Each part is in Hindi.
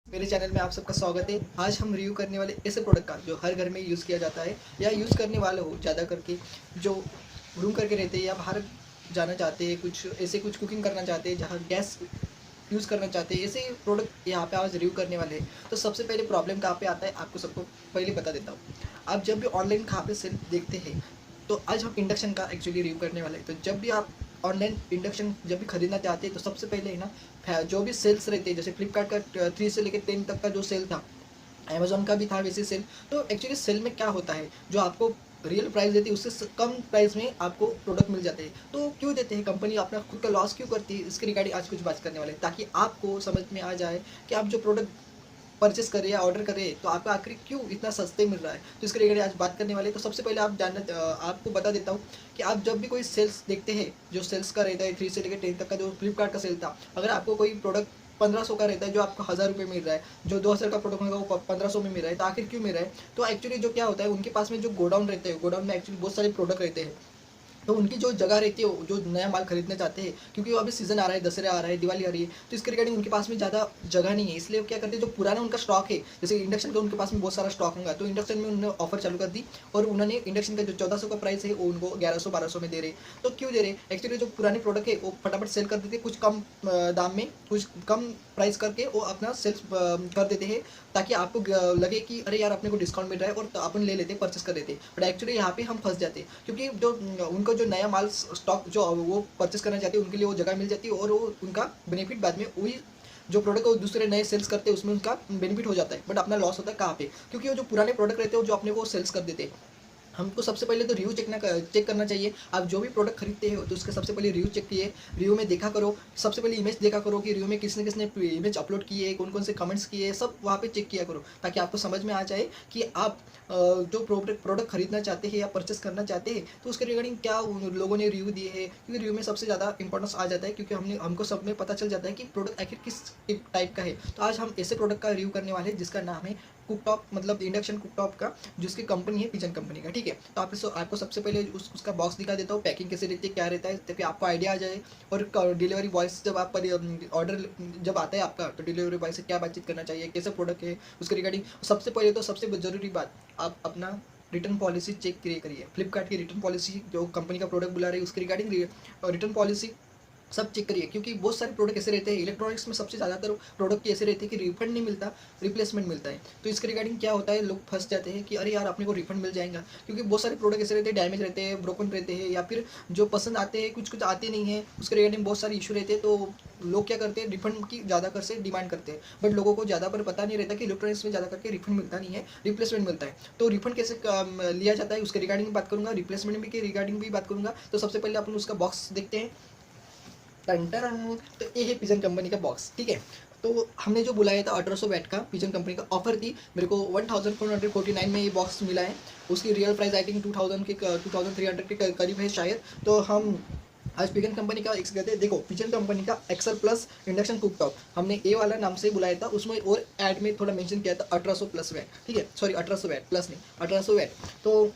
मेरे चैनल में आप सबका स्वागत है। आज हम रिव्यू करने वाले ऐसे प्रोडक्ट का जो हर घर में यूज़ किया जाता है या यूज़ करने वाले हो ज़्यादा करके, जो रूम करके रहते हैं या बाहर जाना चाहते हैं, कुछ ऐसे कुछ कुकिंग करना चाहते हैं जहाँ गैस यूज़ करना चाहते हैं, ऐसे प्रोडक्ट यहाँ पे आज रिव्यू करने वाले हैं। तो सबसे पहले प्रॉब्लम कहाँ पे आता है आपको सबको पहले बता देता हूँ। आप जब भी ऑनलाइन कहाँ पे सेल देखते हैं, तो आज हम इंडक्शन का एक्चुअली रिव्यू करने वाले हैं। तो जब भी आप ऑनलाइन इंडक्शन जब भी खरीदना चाहते हैं, तो सबसे पहले है ना, जो भी सेल्स रहते हैं, जैसे फ्लिपकार्ट का 3 से लेकर 10 तक का जो सेल था, अमेज़न का भी था वैसे सेल। तो एक्चुअली सेल में क्या होता है, जो आपको रियल प्राइस देती है उससे कम प्राइस में आपको प्रोडक्ट मिल जाते हैं। तो क्यों देते हैं कंपनी, अपना खुद का लॉस क्यों करती है, इसके रिगार्डिंग आज कुछ बात करने वाले हैं, ताकि आपको समझ में आ जाए कि आप जो प्रोडक्ट परचेस करें या ऑर्डर करें तो आपको आखिर क्यों इतना सस्ते मिल रहा है। तो इसके रिगार्डिंग आज बात करने वाले हैं। तो सबसे पहले आपको बता देता हूँ कि आप जब भी कोई सेल्स देखते हैं, जो सेल्स का रहता है 3 से लेकर 10 तक का, जो फ्लिपकार्ट का सेल था, अगर आपको कोई प्रोडक्ट 1500 का रहता है जो आपको 1000 रुपये मिल रहा है, जो 2000 का प्रोडक्ट होगा वो 1500 में मिल रहा है, तो आखिर क्यों मिल रहा है। तो एक्चुअली जो क्या होता है, उनके पास में जो गोडाउन रहते हैं, गोडाउन में एक्चुअली बहुत सारे प्रोडक्ट रहते हैं। तो उनकी जो जगह रहती है, जो नया माल खरीदना चाहते हैं, क्योंकि वो अभी सीज़न आ रहा है, दशहरा आ रहा है, दिवाली आ रही है, तो इसके रिगार्डिंग उनके पास में ज़्यादा जगह नहीं है। इसलिए वो क्या करते हैं, जो पुराना उनका स्टॉक है, जैसे इंडक्शन का उनके पास में बहुत सारा स्टॉक होगा, तो इंडक्शन में उन्होंने ऑफर चालू कर दी और उन्होंने इंडक्शन का जो 1400 का प्राइस है वो उनको 1100-1200 में दे रहे। तो क्यों दे रहे, एक्चुअली जो पुराने प्रोडक्ट है वो फटाफट सेल कर देते हैं, कुछ कम दाम में, कुछ कम प्राइस करके वो अपना सेल्स कर देते हैं, ताकि आपको लगे कि अरे यार अपने को डिस्काउंट मिल रहा है और तो अपन ले लेते, परचेस कर लेते। बट एक्चुअली यहाँ पे हम फंस जाते हैं, क्योंकि जो उनको जो नया माल स्टॉक जो वो परचेस करना चाहते हैं, उनके लिए वो जगह मिल जाती है और वो उनका बेनिफिट बाद में वही जो प्रोडक्ट वो दूसरे नए सेल्स करते हैं उसमें उनका बेनिफिट हो जाता है। बट अपना लॉस होता है कहाँ पे, क्योंकि वो जो पुराने प्रोडक्ट रहते हैं वो जो अपने को सेल्स कर देते हैं। हमको सबसे पहले तो रिव्यू चेक करना चाहिए। आप जो भी प्रोडक्ट खरीदते हो तो उसके सबसे पहले रिव्यू चेक किए, रिव्यू में देखा करो, सबसे पहले इमेज देखा करो कि रिव्यू में किसने किसने इमेज अपलोड किए, कौन कौन से कमेंट्स किए, सब वहाँ पे चेक किया करो, ताकि आपको समझ में आ जाए कि आप जो प्रोडक्ट खरीदना चाहते हैं या परचेस करना चाहते हैं तो उसके रिगार्डिंग क्या उन लोगों ने रिव्यू दिए हैं। क्योंकि रिव्यू में सबसे ज़्यादा इंपॉर्टेंस आ जाता है, क्योंकि हमको सब में पता चल जाता है कि प्रोडक्ट आखिर किस टाइप का है। तो आज हम ऐसे प्रोडक्ट का रिव्यू करने वाले हैं जिसका नाम है कुकटॉप, मतलब इंडक्शन कुकटॉप का, जिसकी कंपनी है पिजन कंपनी का। ठीक है, तो आपको सबसे पहले उसका बॉक्स दिखा देता हूँ, पैकिंग कैसे रहती है, क्या रहता है, ताकि आपको आइडिया आ जाए। और डिलीवरी बॉय से जब आप ऑर्डर जब आता है आपका, तो डिलीवरी बॉय से क्या बातचीत करना चाहिए, कैसे प्रोडक्ट है उसके रिगार्डिंग। सबसे पहले तो सबसे ज़रूरी बात, आप अपना रिटर्न पॉलिसी चेक करिए। फ्लिपकार्ट की रिटर्न पॉलिसी, जो कंपनी का प्रोडक्ट बुला रही है उसके रिगार्डिंग रिटर्न पॉलिसी सब चेक करिए, क्योंकि बहुत सारे प्रोडक्ट ऐसे रहते हैं, इलेक्ट्रॉनिक्स में सबसे ज़्यादातर प्रोडक्ट ऐसे रहते हैं कि रिफंड नहीं मिलता, रिप्लेसमेंट मिलता है। तो इसके रिगार्डिंग क्या होता है, लोग फंस जाते हैं कि अरे यार अपने को रिफंड मिल जाएगा, क्योंकि बहुत सारे प्रोडक्ट ऐसे रहते हैं, डैमेज रहते हैं, ब्रोकन रहते हैं, या फिर जो पसंद आते हैं कुछ कुछ आते नहीं है, उसके रिगार्डिंग बहुत सारे इशू रहते हैं। तो लोग क्या करते हैं, रिफंड की ज़्यादा कर से डिमांड करते हैं, बट लोगों को ज़्यादा पर पता नहीं रहता कि इलेक्ट्रॉनिक्स में ज़्यादा करके रिफंड मिलता नहीं है, रिप्लेसमेंट मिलता है। तो रिफंड कैसे लिया जाता है उसके रिगार्डिंग बात करूँगा, रिप्लेसमेंट भी के रिगार्डिंग भी बात करूँगा। तो सबसे पहले अपन उसका बॉक्स देखते हैं। तो ये है पिजन कंपनी का बॉक्स। ठीक है, तो हमने जो बुलाया था 1800 वैट का, पिजन कंपनी का ऑफर थी, मेरे को 1449 में ये बॉक्स मिला है। उसकी रियल प्राइस आई थिंक 2300 के करीब है शायद। तो हम आज पिजन कंपनी का एक कहते हैं, देखो पिजन कंपनी का एक्सल प्लस इंडक्शन कुकटॉप हमने ए वाला नाम से बुलाया था, उसमें और ऐड में थोड़ा मेंशन किया था 1800 प्लस वैट। ठीक है, सॉरी 1800 वैट प्लस नहीं, 1800 वैट। तो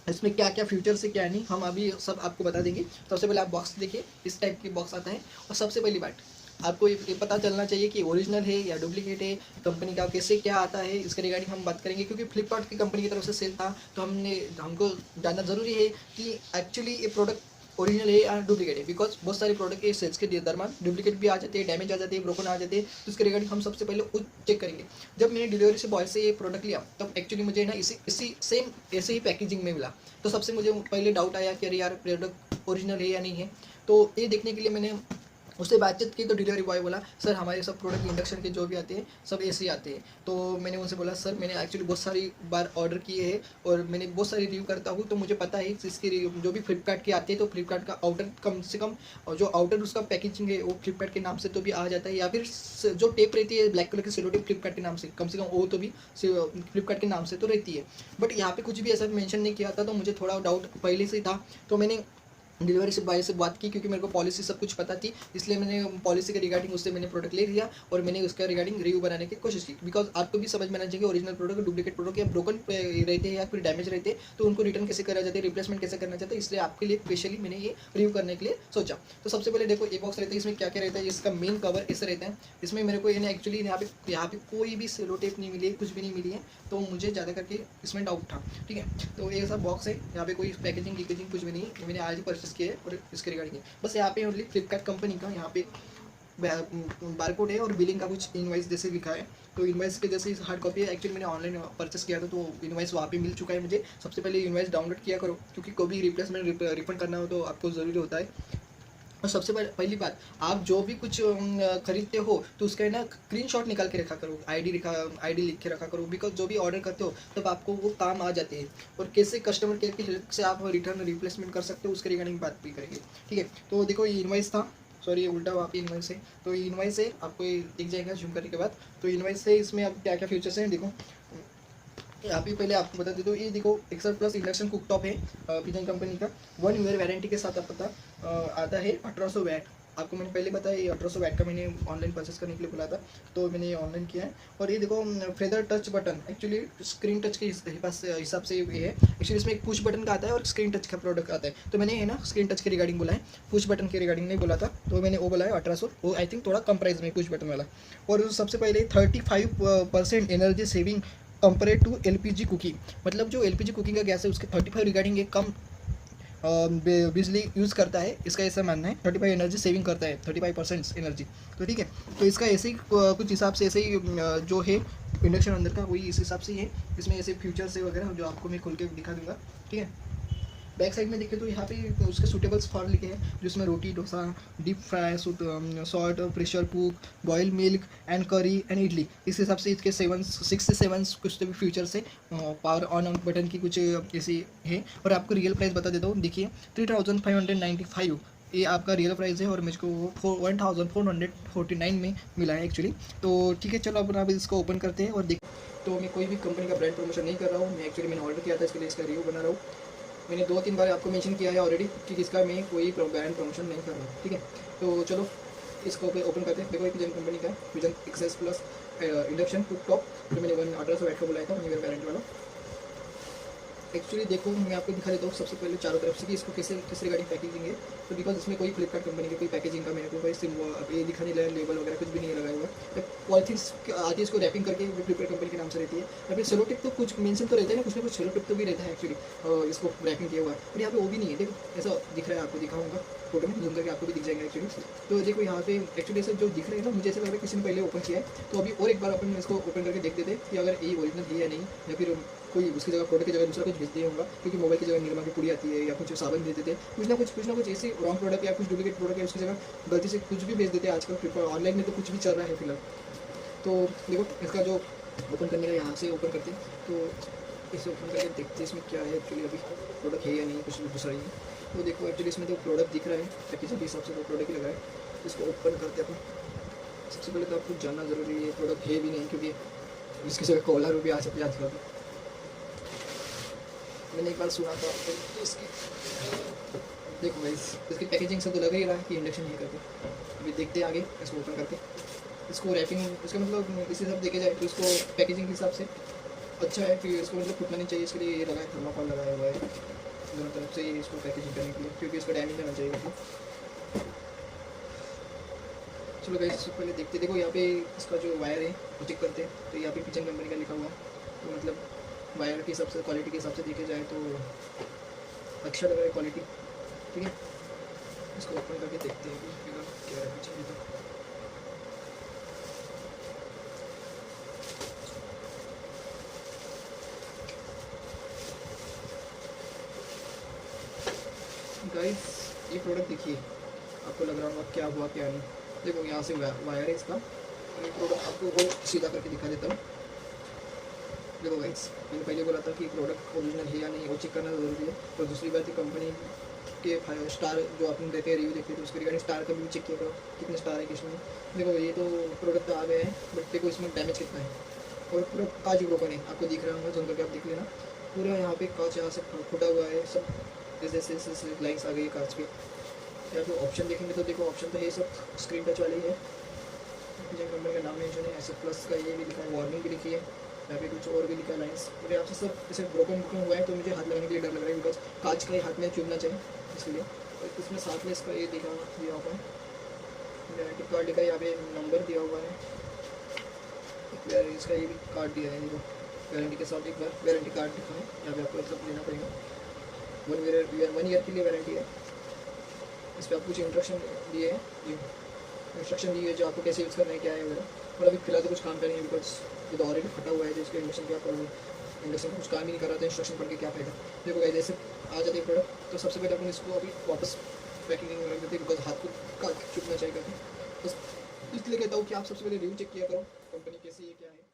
इसमें क्या क्या फीचर्स है क्या नहीं, हम अभी सब आपको बता देंगे। सबसे पहले आप बॉक्स देखिए, इस टाइप की बॉक्स आता है। और सबसे पहली बात, आपको ये पता चलना चाहिए कि ओरिजिनल है या डुप्लीकेट है, कंपनी का कैसे क्या आता है, इसके रिगार्डिंग हम बात करेंगे। क्योंकि फ्लिपकार्ट की कंपनी की तरफ से सेल था, तो हमको जानना ज़रूरी है कि एक्चुअली ये प्रोडक्ट ओरिजिनल है या डुप्लीकेट है। बिकॉज बहुत सारे प्रोडक्ट के सेल्स के दरम्यान डुप्लीकेट भी आ जाते हैं, डैमेज आ जाते हैं, ब्रोकन आ जाते हैं। तो इसके रिगार्डिंग हम सबसे पहले उस चेक करेंगे। जब मैंने डिलीवरी से बॉय से ये प्रोडक्ट लिया, तब एक्चुअली मुझे ना इसी सेम ऐसे ही पैकेजिंग में मिला। तो सबसे मुझे पहले डाउट आया कि अरे यार प्रोडक्ट ओरिजिनल है या नहीं है। तो ये देखने के लिए मैंने उससे बातचीत की, तो डिलीवरी बॉय बोला सर हमारे सब प्रोडक्ट इंडक्शन के जो भी आते हैं सब ऐसे ही आते हैं। तो मैंने उनसे बोला सर मैंने एक्चुअली बहुत सारी बार ऑर्डर किए हैं और मैंने बहुत सारी रिव्यू करता हूँ, तो मुझे पता है इसकी जो भी फ्लिपकार्ट की आती है, तो फ्लिपकार्ट का आउटर कम से कम, और जो आउटर उसका पैकेजिंग है वो फ्लिपकार्ट के नाम से तो भी आ जाता है, या फिर जो टेप रहती है ब्लैक कलर की सेलो टेप फ्लिपकार्ट के नाम से, कम वो तो भी फ्लिपकार्ट के नाम से तो रहती है। बट यहाँ पे कुछ भी ऐसा मेंशन नहीं किया था, तो मुझे थोड़ा डाउट पहले से ही था। तो मैंने डिलीवरी से बॉय से बात की, क्योंकि मेरे को पॉलिसी सब कुछ पता थी, इसलिए मैंने पॉलिसी के रिगार्डिंग उससे मैंने प्रोडक्ट ले लिया और मैंने उसका रिगार्डिंग रिव्यू बनाने की कोशिश की। बिकॉज आपको भी समझ में आना चाहिए ओरिजिनल प्रोडक्ट, डुप्लीकेट प्रोडक्ट या ब्रोकन रहते हैं या फिर डैमेज रहते हैं तो उनको रिटर्न कैसे करा जाते हैं, रिप्लेसमेंट कैसे करना चाहते हैं, इसलिए आपके लिए स्पेशली मैंने ये रिव्यू करने के लिए सोचा। तो सबसे पहले देखो ये बॉक्स रहता है, इसमें क्या क्या रहता है, इसका मेन कवर ऐसे रहता है। इसमें मेरे को यानी एक्चुअली यहाँ पे कोई भी सेलो टेप नहीं मिली है, कुछ भी नहीं मिली है, तो मुझे ज़्यादा करके इसमें डाउट था। ठीक है, तो ये सब बॉक्स है, यहाँ पे कोई पैकेजिंग लीकेजिंग कुछ भी नहीं है, मैंने आज ही परचेस किया है और इसके रिगार्डिंग बस यहाँ पे ओनली फ्लिपकार्ट कंपनी का यहाँ पे बारकोड है और बिलिंग का कुछ इनवाइस जैसे लिखा है। तो इनवाइस के जैसे हार्ड कॉपी है, एक्चुअली मैंने ऑनलाइन परचेस किया था तो इनवाइस वहाँ पे मिल चुका है मुझे। सबसे पहले इनवाइस डाउनलोड किया करो, क्योंकि कोई भी रिप्लेसमेंट रिफंड करना हो तो आपको ज़रूरी होता है। और सबसे पहली बात, आप जो भी कुछ खरीदते हो तो उसका है ना स्क्रीनशॉट निकाल के रखा करो, आईडी लिख के रखा करो, बिकॉज जो भी ऑर्डर करते हो तब आपको वो काम आ जाते हैं। और कैसे कस्टमर केयर की हेल्प से आप रिटर्न रिप्लेसमेंट कर सकते हो उसके रिगार्डिंग बात भी करेंगे। ठीक है, तो देखो ये इनवाइस था, सॉरी ये उल्टा वहाँ पे इनवाइस है। तो ये इनवाइस है, आपको ये दिख जाएगा जूम करने के बाद। तो इनवाइस है, इसमें अब क्या क्या फीचर्स हैं देखो, यहाँ पे पहले आपको बता देता हूँ। ये देखो एक्सर प्लस इंडक्शन कुकटॉप है पिजन कंपनी का, 1 ईयर वारंटी के साथ आपको आता है 1800 वैट। आपको मैंने पहले बताया ये 1800 वैट का मैंने ऑनलाइन परचेस करने के लिए बोला था, तो मैंने ये ऑनलाइन किया है। और ये देखो feather touch button, actually screen touch के हिसाब से ये है। एक्चुअली इसमें एक पुश बटन का आता है और स्क्रीन टच का प्रोडक्ट आता है, तो मैंने है ना स्क्रीन टच के रिगार्डिंग बोला है, पुश बटन के रिगार्डिंग नहीं बोला था, तो मैंने वो बोला है 1800। वो आई थिंक थोड़ा कम प्राइस में पुश बटन वाला। और सबसे पहले 35% energy saving compare to LPG cooking, मतलब जो एलपीजी कुकिंग का गैस है उसके 35 रिगार्डिंग एक कम बिजली यूज़ करता है, इसका ऐसा मानना है। 35 एनर्जी सेविंग करता है, 35% एनर्जी। तो ठीक है, तो इसका ऐसे ही कुछ हिसाब से ऐसे ही जो है इंडक्शन अंदर का वही इस हिसाब से ही है। इसमें ऐसे फ्यूचर्स है वगैरह जो आपको मैं खोल के दिखा दूंगा। ठीक है, बैक साइड में देखें तो यहाँ पे उसके सूटेबल्स फॉर लिखे हैं, जिसमें roti, dosa, deep fry, salt, pressure cook, boil milk and curry and idli. इस हिसाब से इसके 6 से 7 कुछ तो भी फीचर्स है। पावर ऑन बटन की कुछ ऐसी है। और आपको रियल प्राइस बता देता हूँ, देखिए 3595 ये आपका रियल प्राइस है और मुझको वो 1449 में मिला है एक्चुअली। तो ठीक है, चलो अब इसको ओपन करते हैं और देख। तो मैं कोई भी कंपनी का ब्रांड प्रमोशन नहीं कर रहा हूँ, मैंने ऑर्डर किया था इसके लिए इसका रिव्यू बना रहा हूँ। मैंने 2-3 बार आपको मेंशन किया है ऑलरेडी कि किसका मैं कोई ब्रांड प्रमोशन नहीं कर रहा। ठीक है, तो चलो इसको ओपन करते हैं। देखो एक पिजन कंपनी का Pigeon access plus induction cooktop, जो मैंने 1800 वैट का बुलाया था, न्यू ईयर वारंटी वाला। एक्चुअली देखो मैं आपको दिखा देता हूँ सबसे पहले चारों तरफ से कि इसको किस रिगार्डिंग पैकेजिंग है। तो बिकॉज इसमें कोई फ्लिपकार्ट कंपनी की कोई पैकेजिंग का मेरे को कोई ये दिखा नहीं लगा, लेबल वगैरह कुछ भी नहीं लगाया हुआ। पॉलिथीन आती है, इसको रैपिंग करके फ्लिपकार्ट कंपनी के नाम से रहती है। या फिर सेलो टिप तो कुछ मेंशन तो रहता है ना, कुछ ना कुछ सेलो टिप तो भी रहता है एक्चुअली, इसको रैपिंग किया हुआ है। और यहाँ पे वो भी नहीं है, देखो ऐसा दिख रहा है, आपको दिखाऊंगा फोटो में जूम करके, आपको भी दिख जाएगा एक्चुअली। तो देखो यहाँ पे एक्चुअली ऐसे जो दिख रहे हैं ना, मुझे ऐसा लग रहा है किसी ने पहले ओपन किया है। तो अभी और एक बार अपन इसको ओपन करके देख देते कि अगर ये ओरिजिनल है या नहीं, या फिर कोई उसकी जगह प्रोडक्ट की जगह दूसरा कुछ भेज दिया होगा, क्योंकि मोबाइल की जगह निरमा की पुड़ी आती है या कुछ साबुन भेज देते हैं, कुछ ना कुछ ऐसे रॉन्ग प्रोडक्ट या कुछ डुप्लीकेट प्रोडक्ट है उसकी जगह गलती से कुछ भी भेज देते हैं। आजकल ऑनलाइन में तो कुछ भी चल रहा है फिलहाल। तो देखो इसका जो ओपन करने का यहाँ से ओपन करते हैं, तो इसे ओपन करके देखते हैं इसमें क्या है एक्चुअली, अभी प्रोडक्ट है या नहीं, कुछ भी दूसरा ही है। तो देखो एक्चुअली इसमें तो प्रोडक्ट दिख रहा है, पैकेजिंग के हिसाब से तो प्रोडक्ट ही लगा है। इसको ओपन करते हैं अपन। सबसे पहले तो आपको जानना ज़रूरी है प्रोडक्ट है भी नहीं, क्योंकि इसकी जगह कॉलर भी आ सकती है आजकल। मैंने एक बार सुना था तो इसकी देखो भाई, इसकी पैकेजिंग से तो लग ही रहा है कि इंडक्शन है करके। अभी देखते हैं आगे इसको ओपन करके। इसको रैपिंग, इसका मतलब इस हिसाब देखा जाए तो इसको पैकेजिंग के हिसाब से अच्छा है कि इसको मतलब फूटना नहीं चाहिए, इसके लिए ये लगा है, थर्माकोल लगाया हुआ है दोनों तरफ से इसको पैकेजिंग करने के लिए, क्योंकि इसका डैमेज होना चाहिए। चलो गाइस इससे पहले देखते, देखो यहाँ पे इसका जो वायर है वो चेक करते हैं। तो यहाँ पे पिजन कंपनी का लिखा हुआ है, तो मतलब वायर के हिसाब से, क्वालिटी के हिसाब से देखे जाए तो अच्छा लग रहा है क्वालिटी। ठीक है, इसको ओपन करके देखते हैं कि क्या है पीछे। तो गाइस ये प्रोडक्ट देखिए, आपको लग रहा होगा क्या हुआ क्या नहीं। देखो यहाँ से वायर है इसका, ये प्रोडक्ट आपको वो सीधा करके दिखा देता हूँ। देखो गाइस, मैंने पहले बोला था कि प्रोडक्ट ओरिजिनल है या नहीं वो चेक करना ज़रूरी है। और दूसरी बात है कंपनी के 5 स्टार जो आपने देते हैं रिव्यू देखते हैं, तो उसके रिगार्डिंग स्टार का भी चेक किया कितने स्टार है किसमें। देखो ये तो प्रोडक्ट तो आ गया है, बट देखो इसमें डैमेज कितना है। और पूरा कांच ब्रोकन है, आपको दिख रहा होगा, जूम करके आप देख लेना। पूरा यहाँ पे कांच यहाँ से फूटा हुआ है सब, जैसे लाइन्स आ गई है कांच पे। यहाँ पे ऑप्शन देखेंगे तो देखो ऑप्शन तो है सब स्क्रीन टच वाले ही है। जो कंपनी का नाम मेंशन है ऐसे प्लस का ये भी लिखा है, वार्निंग भी लिखी है, यहाँ पे कुछ और भी लिखा है लाइन्स। और यहाँ से सब जैसे ब्रोकन बुकिंग हुआ है तो मुझे हाथ लगाने के लिए डर लग रहा है, बिकॉज कांच का ही हाथ में चुभना चाहिए इसलिए। और इसमें साथ में इसका ये दिखा दिया हुआ है, वारंटी कार्ड लिखा है, यहाँ पे नंबर दिया हुआ है, इसका ये भी कार्ड दिया है देखो, वारंटी के साथ एक बार वारंटी कार्ड दिखा है, यहाँ पे आपको सब लेना पड़ेगा। 1 ईयर के लिए वारंटी है। इस पर आप कुछ इंस्ट्रक्शन दिए हैं, इंस्ट्रक्शन दिए जो आपको कैसे यूज़ करना है क्या है वगैरह। और अभी फिलहाल तो कुछ काम करेंगे बिकॉज ये तो ऑलरेडी फटा हुआ है, जो इसके इंडक्शन क्या पड़ोगे, इंडक्शन कुछ काम ही नहीं कर रहा था, इंस्ट्रक्शन पढ़ के क्या फायदा। देखो गाइस जैसे आ जाते प्रोडक्ट तो सबसे पहले अपन इसको अभी वापस पैकिंग में रख देते बिकॉज हाथ को चुपना चाहिए काफ़ी। बस इसलिए कहता हूँ कि आप सबसे पहले रिव्यू चेक किया करो कंपनी कैसी है क्या है।